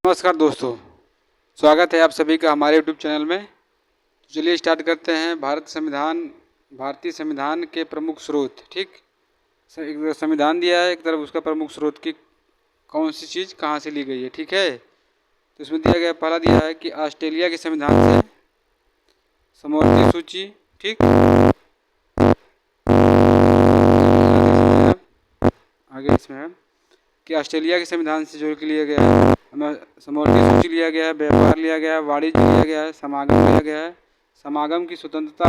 नमस्कार दोस्तों, स्वागत है आप सभी का हमारे यूट्यूब चैनल में। तो चलिए स्टार्ट करते हैं। भारतीय संविधान के प्रमुख स्रोत। ठीक, एक तरफ संविधान दिया है, एक तरफ उसका प्रमुख स्रोत की कौन सी चीज़ कहाँ से ली गई है। ठीक है, तो इसमें दिया गया, पहला दिया है कि ऑस्ट्रेलिया के संविधान से समवर्ती सूची। ठीक, आगे इसमें है कि ऑस्ट्रेलिया के संविधान से जोड़ के लिया गया है, हमें समवर्ती सूची लिया गया है, व्यापार लिया गया है, वाणिज्य लिया गया है, समागम लिया गया है, समागम की स्वतंत्रता,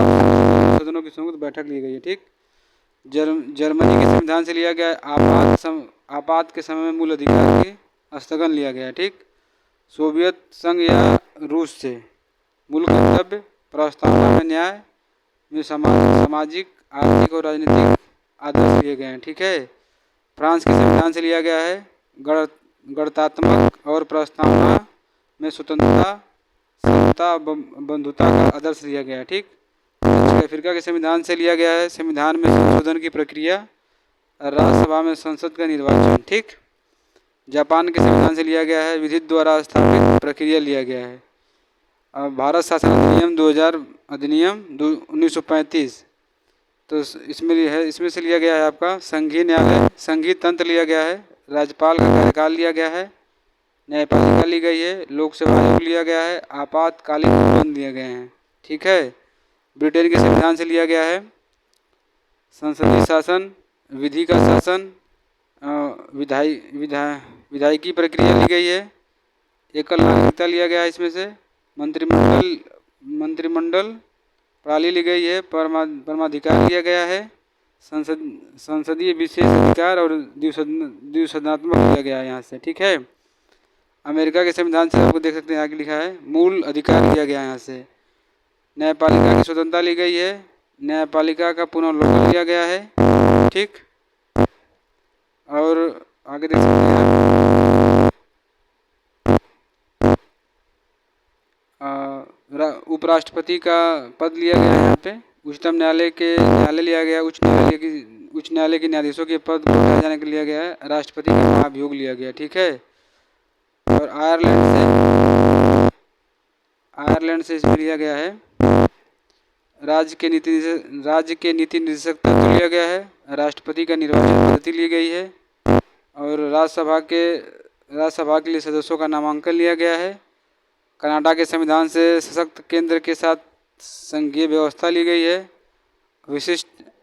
सदनों की संयुक्त बैठक ली गई है। ठीक, जर्मनी के संविधान से लिया गया है, आपात के समय में मूल अधिकार के स्थगन लिया गया है। ठीक, सोवियत संघ या रूस से मूल कर्तव्य, प्रस्तावना में न्याय में सामाजिक, आर्थिक और राजनीतिक आदर्श लिए गए हैं। ठीक है, फ्रांस के संविधान से लिया गया है, गणतंत्रात्मक और प्रस्तावना में स्वतंत्रता, समता, बंधुता का आदर्श लिया गया है। ठीक, दक्षिण अफ्रीका के संविधान से लिया गया है, संविधान में संशोधन की प्रक्रिया, राज्यसभा में संसद का निर्वाचन। ठीक, जापान के संविधान से लिया गया है, विधि द्वारा स्थापित प्रक्रिया लिया गया है। भारत शासन अधिनियम 2000 अधिनियम 1935, तो इसमें से लिया गया है आपका संघीय न्यायालय, संघीय तंत्र लिया गया है, राज्यपाल का कार्यकाल लिया गया है, न्यायपालिका ली गई है, लोक सेवा आयोग लिया गया है, आपातकालीन उपबंध दिए गए हैं। ठीक है, ब्रिटेन के संविधान से लिया गया है, संसदीय शासन, विधि का शासन, विधायिकी प्रक्रिया ली गई है, एकल नागरिकता लिया गया है, इसमें से मंत्रिमंडल प्रणाली ली गई है, परमाधिकार लिया गया है, संसदीय विशेष अधिकार और द्विसदनात्मक लिया गया है यहाँ से। ठीक है, अमेरिका के संविधान से आपको देख सकते हैं, आगे लिखा है मूल अधिकार लिया गया है यहाँ से, न्यायपालिका की स्वतंत्रता ली गई है, न्यायपालिका का पुनर्लोकन लिया गया है। ठीक, और आगे देख सकते हैं उपराष्ट्रपति का पद लिया गया है यहाँ पे, उच्चतम न्यायालय लिया गया, उच्च न्यायालय के न्यायाधीशों के पद को हटाए जाने के लिया गया है, राष्ट्रपति का महाभियोग लिया गया। ठीक है, और आयरलैंड से इसमें लिया गया है, राज्य के नीति निर्देशक तत्व लिया गया है, राष्ट्रपति का निर्वाचन पद्धति ली गई है, और राज्यसभा के लिए सदस्यों का नामांकन लिया गया है। कनाडा के संविधान से सशक्त केंद्र के साथ संघीय व्यवस्था ली गई है,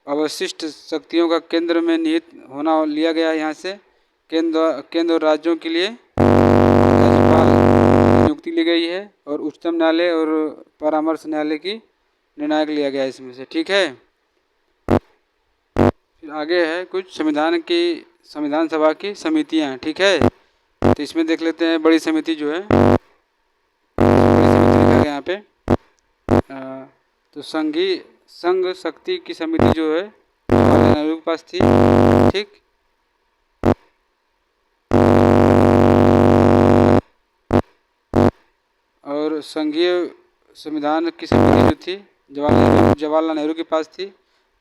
अवशिष्ट शक्तियों का केंद्र में निहित होना लिया गया है। यहाँ से केंद्र और राज्यों के लिए राज्यपाल नियुक्ति ली गई है, और उच्चतम न्यायालय और परामर्श न्यायालय की निर्णायक लिया गया है इसमें से। ठीक है, फिर आगे है कुछ संविधान सभा की समितियाँ। ठीक है, तो इसमें देख लेते हैं बड़ी समिति जो है, बड़ी समिति लिखा गया यहाँ पे, तो संघ शक्ति की समिति जो है जवाहरलाल नेहरू के पास थी। ठीक, और संघीय संविधान की समिति जो थी जवाहरलाल नेहरू के पास थी।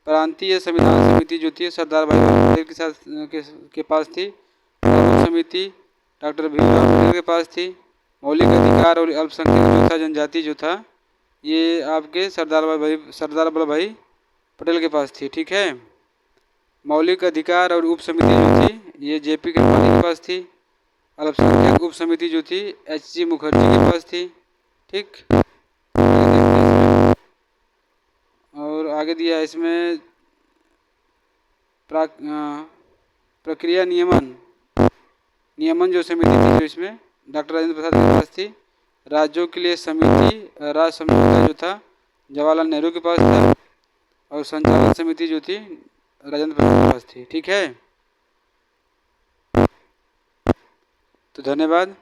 प्रांतीय संविधान समिति जो थी सरदार वल्लभ भाई पटेल के पास थी। प्रारूप समिति डॉक्टर भीमराव अम्बेडकर के पास थी। मौलिक अधिकार और अल्पसंख्यक जो था, जनजाति जो था, ये आपके सरदार वल्लभ भाई पटेल के पास थी। ठीक है, मौलिक अधिकार और उप समिति जो थी ये जेपी कृपलानी के पास थी। अल्पसंख्यक उप समिति जो थी एच.जी. मुखर्जी के पास थी। ठीक, और आगे दिया है इसमें प्रक्रिया नियमन जो समिति थी, जो इसमें डॉक्टर राजेंद्र प्रसाद के पास थी। राज्यों के लिए समिति राज्य समझौता जो था जवाहरलाल नेहरू के पास था, और संचालन समिति जो थी राजेंद्र प्रसाद के पास थी। ठीक है, तो धन्यवाद।